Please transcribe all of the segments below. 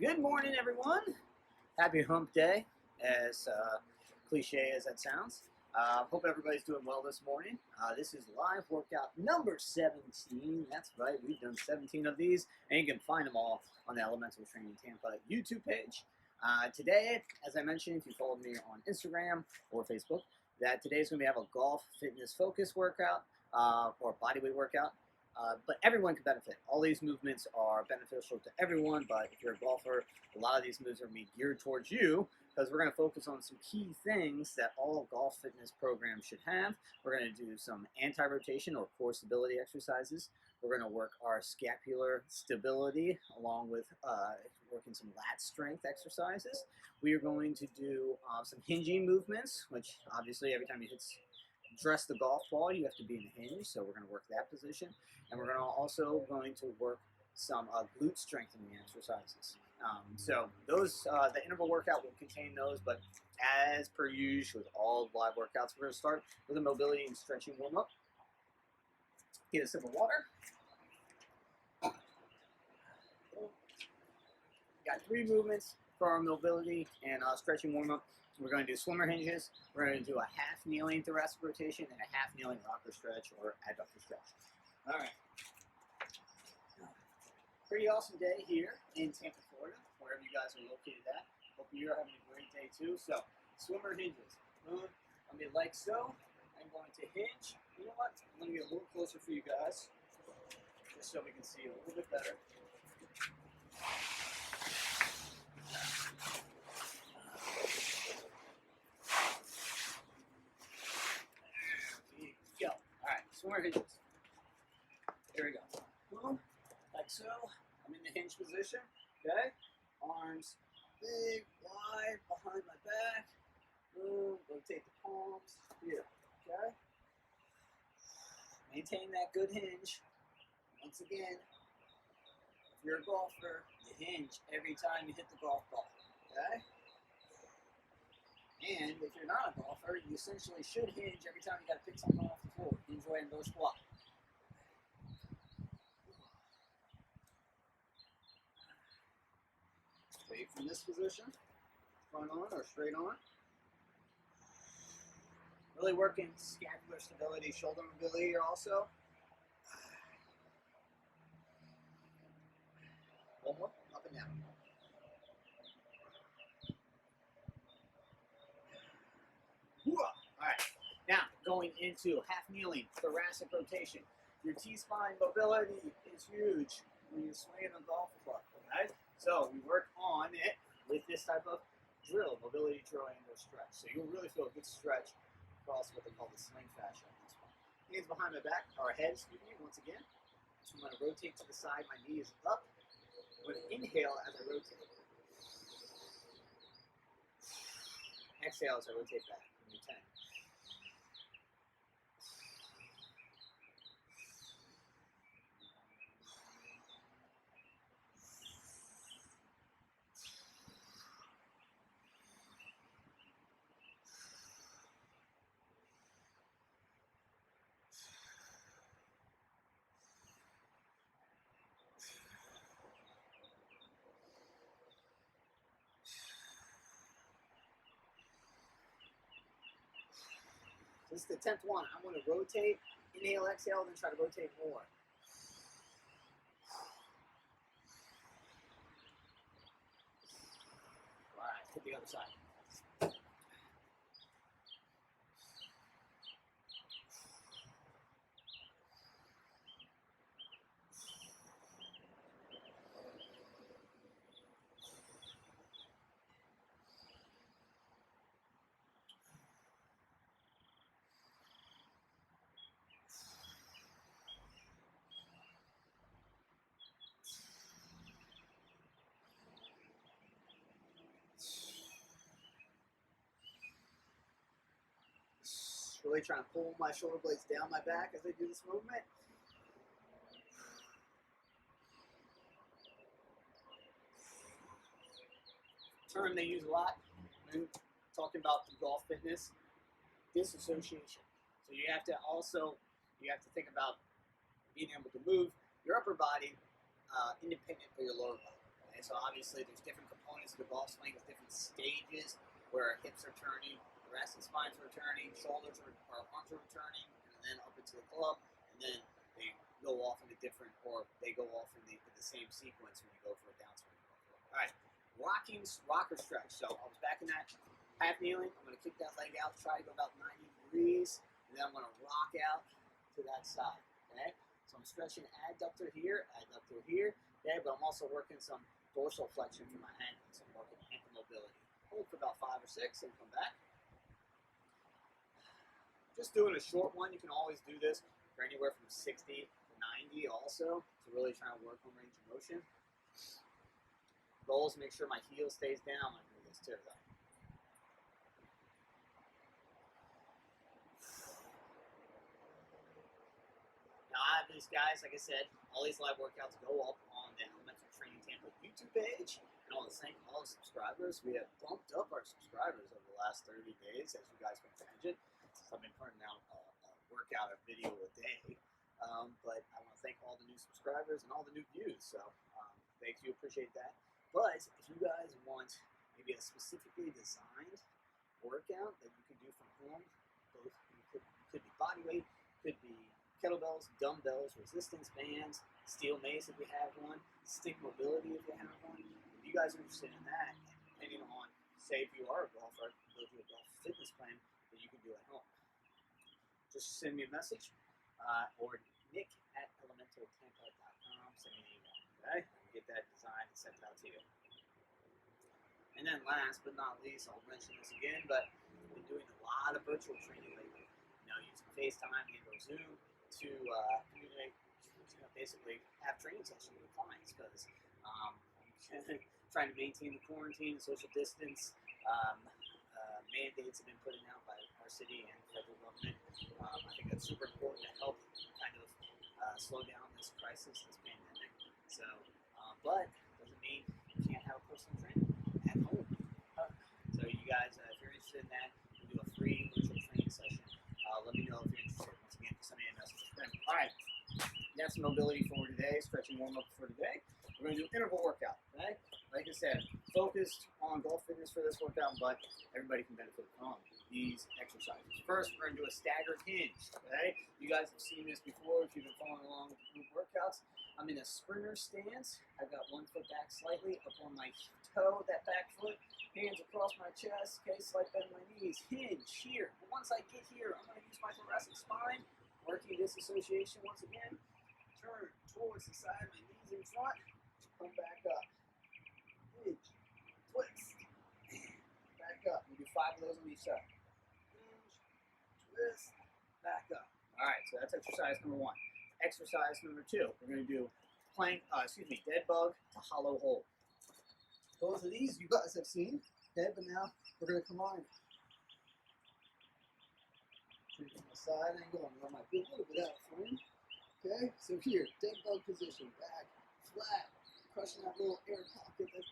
Good morning, everyone. Happy hump day, as cliche as that sounds. Hope everybody's doing well this morning. This is live workout number 17. That's right, we've done 17 of these, and you can find them all on the Elemental Training Tampa YouTube page. Today, as I mentioned, if you followed me on Instagram or Facebook, that today's going to have a golf fitness focus workout or bodyweight workout. But everyone can benefit. All these movements are beneficial to everyone, but if you're a golfer, a lot of these moves are going to be geared towards you because we're going to focus on some key things that all golf fitness programs should have. We're going to do some anti-rotation or core stability exercises. We're going to work our scapular stability along with working some lat strength exercises. We are going to do some hinging movements, which obviously every time you dress the golf ball, you have to be in a hinge, so we're going to work that position. And we're also going to work some glute strengthening exercises. So those, the interval workout will contain those, but as per usual with all live workouts, we're going to start with a mobility and stretching warm-up. Get a sip of water. Got 3 movements for our mobility and stretching warm-up. We're going to do swimmer hinges. We're going to do a half kneeling thoracic rotation and a half kneeling rocker stretch or adductor stretch. All right. Pretty awesome day here in Tampa, Florida, wherever you guys are located at. Hope you're having a great day too. So, swimmer hinges. I mean, like so. I'm going to hinge. You know what? I'm going to get a little closer for you guys, just so we can see a little bit better. Go. All right, swimmer hinges. Here we go. Boom, like so. I'm in the hinge position. Okay. Arms big, wide, behind my back. Boom. Rotate the palms. Here. Okay. Maintain that good hinge. Once again, if you're a golfer, you hinge every time you hit the golf ball. Okay. And if you're not a golfer, you essentially should hinge every time you got to pick something off the floor. Hinge right and go squat. Straight from this position, front on or straight on. Really working scapular stability, shoulder mobility here also. One more, up and down. Alright, now going into half kneeling, thoracic rotation. Your T-spine mobility is huge when you're swinging a golf club, okay? So we work on it with this type of drill, mobility drill and or stretch. So you'll really feel a good stretch across what they call the sling fascia on this one. Hands behind my back, or head, excuse me, once again. So I'm going to rotate to the side, my knee is up. I'm going to inhale as I rotate. Exhale as I rotate back. 10. This is the 10th one. I'm going to rotate, inhale, exhale, then try to rotate more. All right, hit the other side. Really trying to pull my shoulder blades down my back as I do this movement. Term they use a lot when talking about golf fitness, disassociation. So you have to think about being able to move your upper body independent of your lower body. And so obviously there's different components of the golf swing with different stages where hips are turning, thoracic spines are turning, shoulders or arms are returning, and then up into the club, and then they go off into different, or they go off in the same sequence when you go for a downswing. All right, rocker stretch. So I was back in that half kneeling. I'm going to kick that leg out, try to go about 90 degrees, and then I'm going to rock out to that side. Okay, so I'm stretching adductor here, okay, but I'm also working some dorsal flexion for my ankles. I'm working ankle mobility. Hold for about 5 or 6 and come back. Just doing a short one. You can always do this for anywhere from 60 to 90 also to really try and work on range of motion. Goal is to make sure my heel stays down when I do this too, though. Now, I have these guys, like I said, all these live workouts go up on the Elemental Training Tampa YouTube page. And I want to thank all the subscribers. We have bumped up our subscribers over the last 30 days, as you guys can imagine. I've been putting out a workout, a video a day. But I want to thank all the new subscribers and all the new views. So thank you, appreciate that. But if you guys want maybe a specifically designed workout that you can do from home, both could be body weight, could be kettlebells, dumbbells, resistance bands, steel mace if you have one, stick mobility if you have one. If you guys are interested in that, depending on, say if you are a golfer, go do a golf fitness plan that you can do at home. Just send me a message or nick@elementaltampa.com. Send me an email, okay? I can get that designed and sent out to you. And then last but not least, I'll mention this again, but I've been doing a lot of virtual training lately. You know, using FaceTime and or Zoom to communicate, basically have training sessions with clients because trying to maintain the quarantine, social distance, mandates have been put out by our city and federal government. I think that's super important to help kind of slow down this crisis, this pandemic. So, but doesn't mean you can't have a personal trainer at home. So you guys, if you're interested in that, we'll do a free virtual training session. Let me know if you're interested. Once again, send me a message. All right, that's mobility for today, stretching warm-up for today. We're going to do an interval workout, okay? Like I said, focused on golf fitness for this workout, but everybody can benefit from these exercises. First, we're going to do a staggered hinge, okay? You guys have seen this before if you've been following along with the group workouts. I'm in a sprinter stance. I've got one foot back slightly up on my toe, that back foot, hands across my chest, okay, slight bend in my knees, hinge here. But once I get here, I'm going to use my thoracic spine, working disassociation once again, turn towards the side, my knees in front, come back up, hinge, twist, back up. We do 5 of those on each side. Hinge, twist, back up. All right, so that's exercise number 1. Exercise number 2, we're going to do dead bug to hollow hold. Both of these you guys have seen, okay, but now we're going to combine it. Taking the side angle, and I might be a little bit out frame. Okay, so here, dead bug position, back, flat, crushing that little air pocket that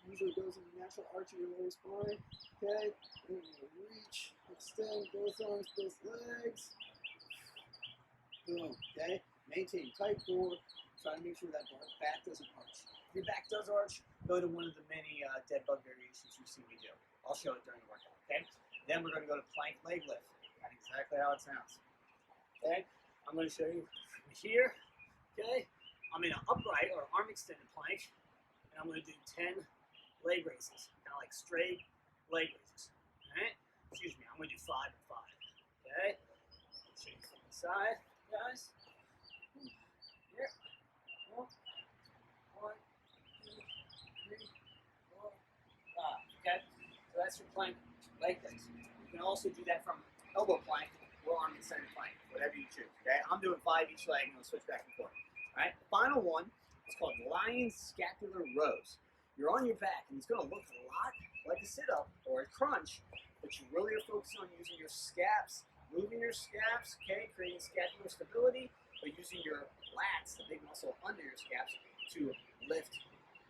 usually goes in the natural arch of your lower spine. Okay, and we're going to reach, extend both arms, both legs. Boom, okay, maintain tight core, try to make sure that back doesn't arch. If your back does arch, go to one of the many dead bug variations you see me do. I'll show it during the workout, okay? Then we're going to go to plank leg lift. That's exactly how it sounds. Okay? I'm going to show you from here, okay? I'm in an upright or arm extended plank, and I'm going to do 10 leg raises, kind of like straight leg raises, all right? Excuse me, I'm going to do 5 and 5, okay? I'll show you from the side, guys. Here, 1, 2, 3, 4, 5, okay? So that's your plank leg raise. You can also do that from elbow plank or arm extended plank, whatever you choose, okay? I'm doing 5 each leg, and I'll switch back and forth. All right, final one is called Lion Scapular Rows. You're on your back, and it's going to look a lot like a sit-up or a crunch, but you really are focusing on using your scaps, moving your scaps, okay, creating scapular stability, but using your lats, the big muscle under your scaps, to lift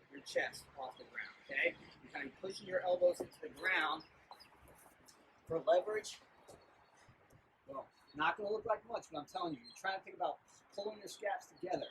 your chest off the ground, okay? You're kind of pushing your elbows into the ground for leverage. Well, not going to look like much, but I'm telling you, you're trying to think about pulling your scaps together.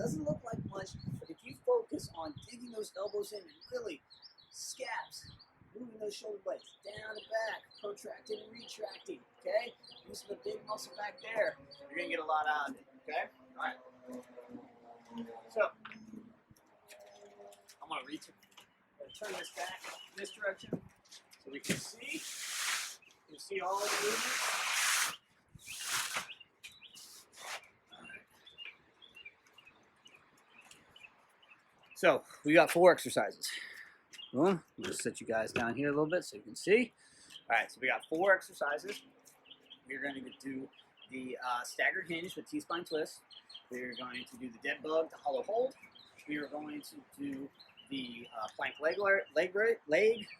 doesn't look like much, but if you focus on digging those elbows in and really scaps, moving those shoulder blades down and back, protracting and retracting, okay? Using the big muscle back there, you're gonna get a lot out of it, okay? All right. So, I'm gonna turn this back in this direction so we can see. You see all the movement. So we got 4 exercises. Boom. I'll just set you guys down here a little bit so you can see. All right, so we got 4 exercises. We're going to do the staggered hinge with T-spine twist. We're going to do the dead bug, the hollow hold. We are going to do the plank leg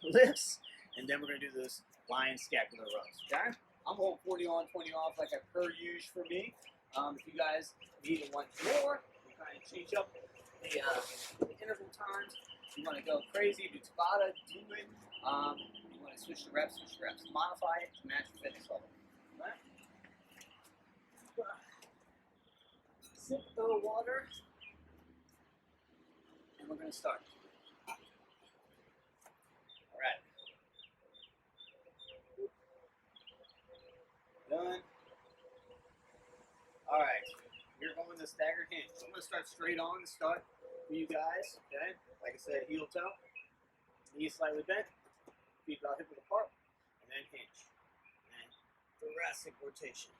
lifts, and then we're going to do those lion scapular rows. Okay? I'm holding 40 on, 20 off, like I've per usual for me. If you guys need to want more, we'll kind of change up the interval times. If you want to go crazy, do Tabata, do it. You want to switch the reps, modify it to match your fitness level. All right? Sip the water, and we're going to start. All right. Done. All right. You're going to staggered hinge. So I'm going to start straight on to start for you guys. Okay. Like I said, heel toe, knees slightly bent, feet about hip width apart, and then hinge. And thoracic rotation.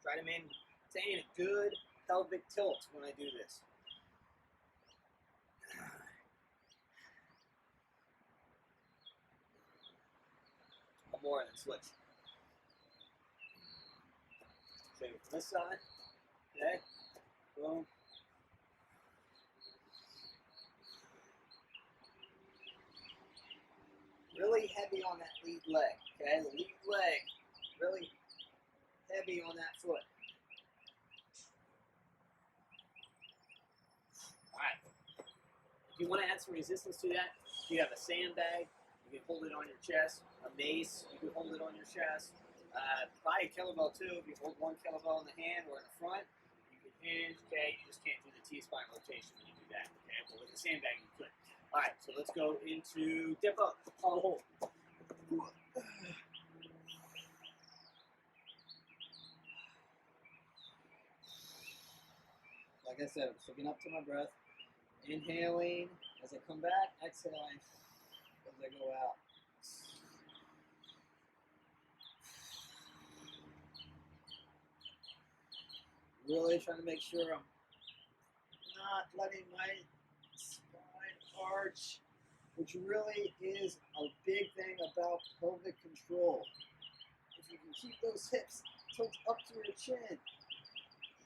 Try to maintain a good pelvic tilt when I do this. One more and then switch. Same from this side. Okay. Boom. Really heavy on that lead leg. Okay, the lead leg. Really heavy on that foot. Alright. If you want to add some resistance to that, if you have a sandbag, you can hold it on your chest. A mace, you can hold it on your chest. Probably a kettlebell too. If you hold one kettlebell in the hand or in the front, you can hinge. Okay, you just can't do the T-spine rotation when you do that. Okay, but with a sandbag you could. Alright, so let's go into dip up, hollow hold. Like I said, I'm sticking up to my breath. Inhaling as I come back, exhaling as I go out. Really trying to make sure I'm not letting my spine arch, which really is a big thing about pelvic control. If you can keep those hips tilted up to your chin,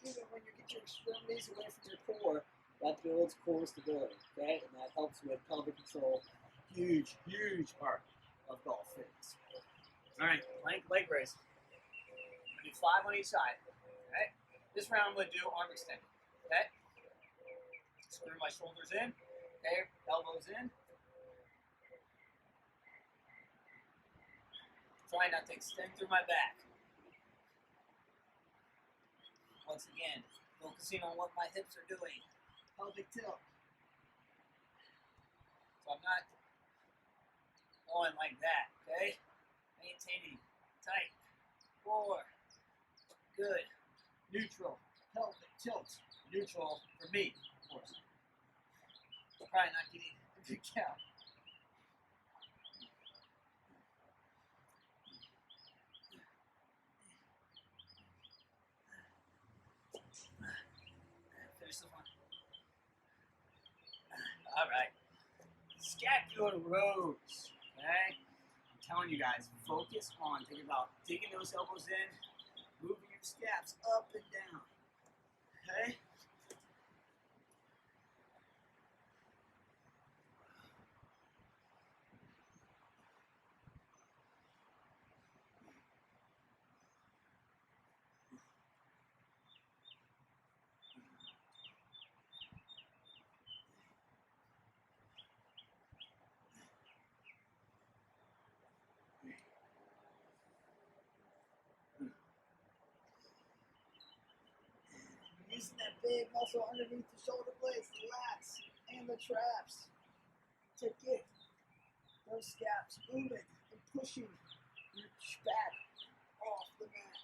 even when you get your extremities away from your core, that builds core stability, okay? And that helps with pelvic control. Huge, huge part of golf fitness. All right, plank leg raise. Do 5 on each side, okay? This round I'm going to do arm extension, okay? Screw my shoulders in, okay? Elbows in. Try not to extend through my back. Once again, focusing on what my hips are doing. Pelvic tilt. So I'm not going like that, okay? Maintaining tight. 4. Good. Neutral. Pelvic tilt. Neutral for me, of course. Probably not getting a good count. Finish the one. All right. Scapular rows. Okay? I'm telling you guys, focus on, think about digging those elbows in, moving your scaps up and down. Okay? using that big muscle underneath the shoulder blades, the lats, and the traps to get those scaps moving and pushing your back off the mat.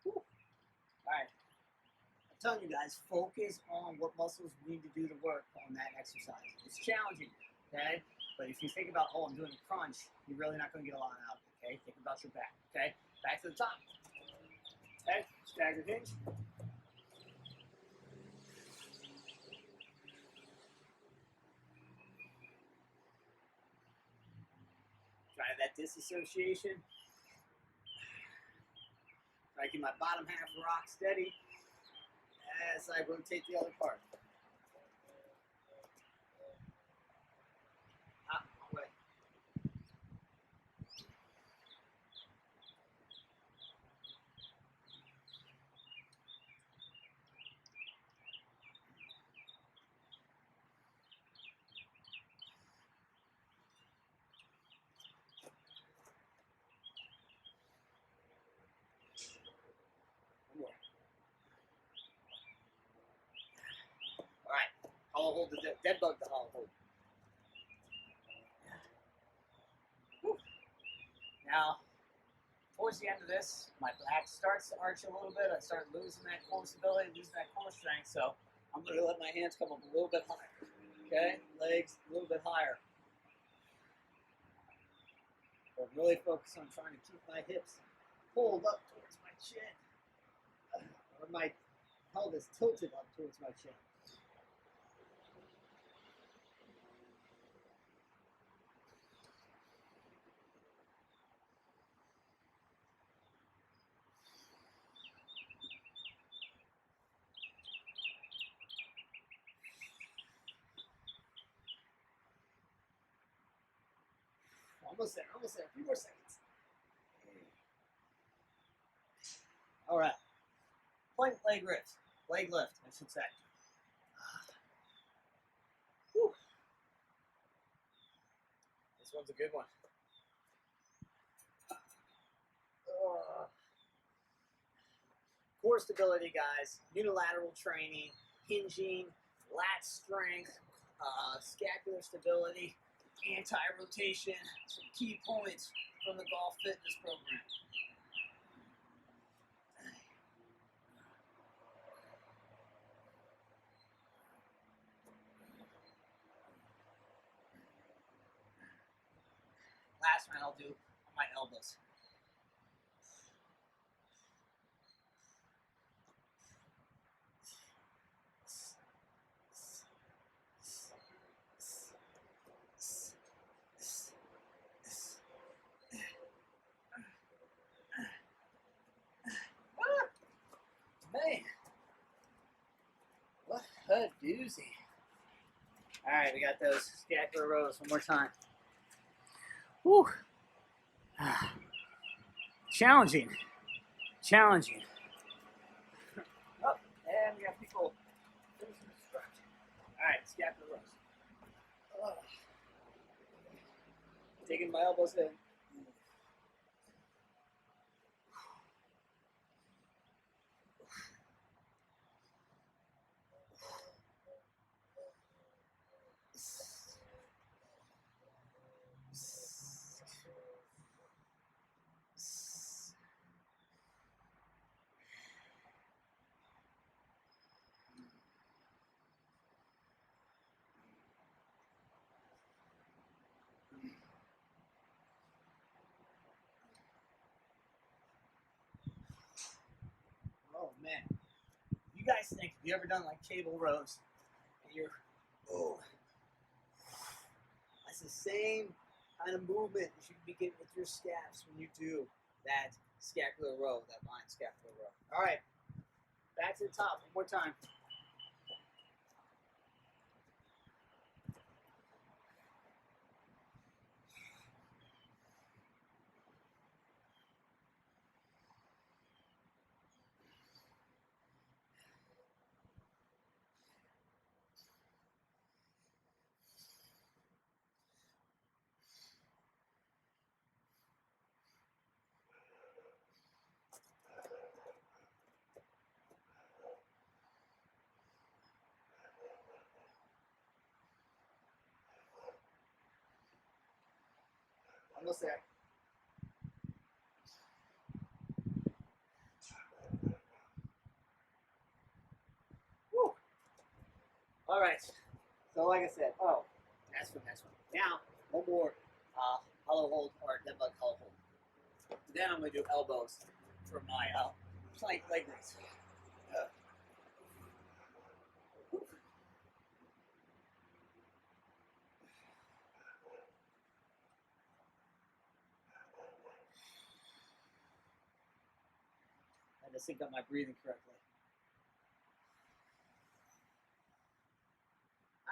Whew. All right. I'm telling you guys, focus on what muscles need to do the work on that exercise. It's challenging, okay? But if you think about, oh, I'm doing a crunch, you're really not going to get a lot out of it, okay? Think about your back, okay? Back to the top. Okay, staggered hinge. Try that disassociation. Try to keep my bottom half rock steady as I rotate the other part. Wait. Alright, hollow hold the dead bug to hollow hold. Whew. Now, towards the end of this, my back starts to arch a little bit. I start losing that core stability, losing that core strength, so I'm going to let my hands come up a little bit higher. Okay, legs a little bit higher. But really focus on trying to keep my hips pulled up towards my chin. Or my pelvis tilted up towards my chin. Almost there, almost there. A few more seconds. All right. Plank leg lift. Leg lift, I should say. Whew. This one's a good one. Core stability, guys. Unilateral training, hinging, lat strength, scapular stability, anti-rotation. Some key points from the golf fitness program. Last one I'll do on my elbows. Man, what a doozy. All right, we got those scapular rows one more time. Whew. Challenging. Challenging. Oh, and we got people finishing the stretch. All right, scapular rows. Taking my elbows in. Oh man, you guys think, have you ever done like cable rows? And you're, oh, that's the same kind of movement you should be getting with your scaps when you do that scapular row, that line scapular row. All right, back to the top one more time. Almost there. Woo. All right. So like I said, that's the next one. Now, one more hollow hold or dead bug hollow hold. Then I'm going to do elbows for my plank leg raise. I had to sync up my breathing correctly.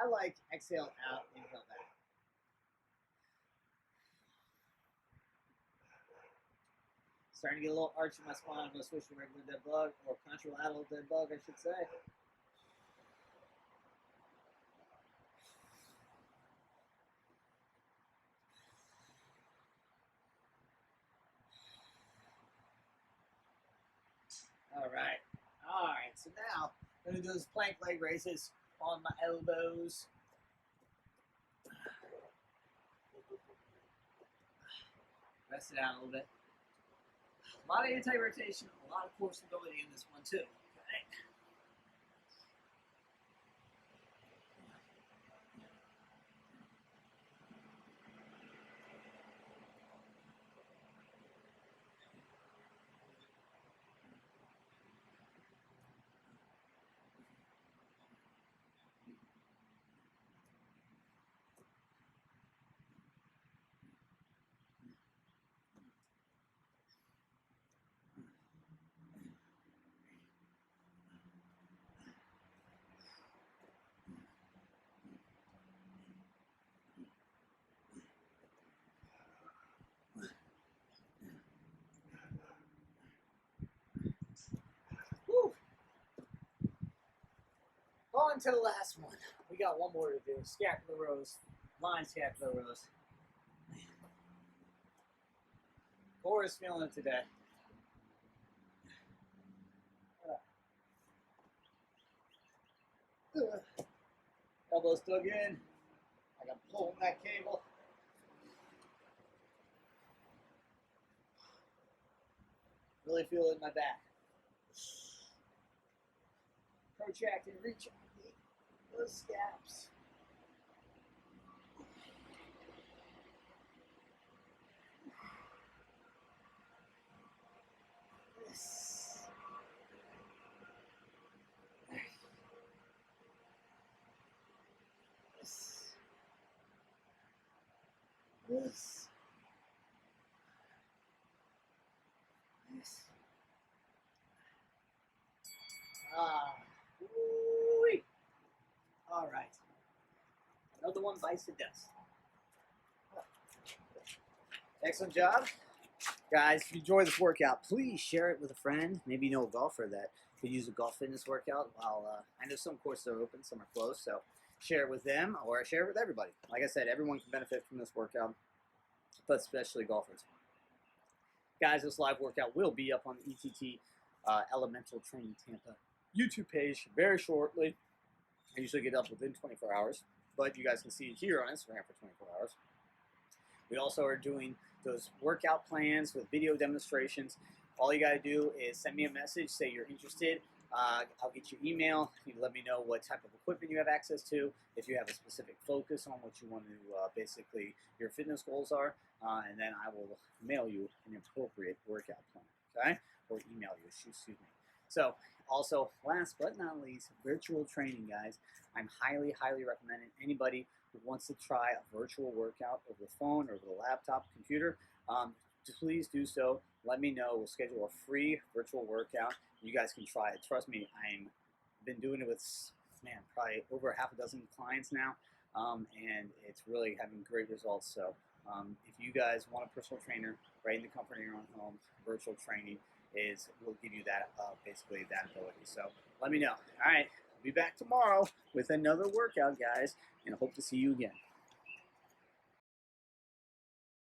I like exhale out, inhale back. Starting to get a little arch in my spine. I'm going to switch to regular dead bug, or contralateral dead bug, I should say. All right. So now I'm going to do those plank leg raises on my elbows. Rest it out a little bit. A lot of anti-rotation, a lot of core stability in this one too. Okay. Woo. On to the last one. We got one more to do. Scapular rows. Line scapular rows. Core is feeling it today. Elbows dug in. I got pulling that cable. Really feel it in my back. Protract and reach those scaps. Yes. Yes. Yes. Yes. Woo-wee. All right. Another one bites the dust. Excellent job. Guys, if you enjoy this workout, please share it with a friend. Maybe you know a golfer that could use a golf fitness workout. While I know some courses are open, some are closed, so share it with them or share it with everybody. Like I said, everyone can benefit from this workout, but especially golfers. Guys, this live workout will be up on the ETT Elemental Training Tampa YouTube page very shortly. I usually get up within 24 hours, but you guys can see it here on Instagram for 24 hours. We also are doing those workout plans with video demonstrations. All you got to do is send me a message, say you're interested. I'll get your email. You let me know what type of equipment you have access to, if you have a specific focus on what you want to, basically, your fitness goals are, and then I will mail you an appropriate workout plan, okay? Or email you, excuse me. So, also, last but not least, virtual training, guys. I'm highly, highly recommending anybody who wants to try a virtual workout over the phone or over the laptop, computer, please do so. Let me know. We'll schedule a free virtual workout. You guys can try it. Trust me, I've been doing it with, probably over half a dozen clients now, and it's really having great results. So if you guys want a personal trainer right in the comfort of your own home, virtual training will give you that, basically that ability. So let me know. All right, I'll be back tomorrow with another workout, guys, and I hope to see you again.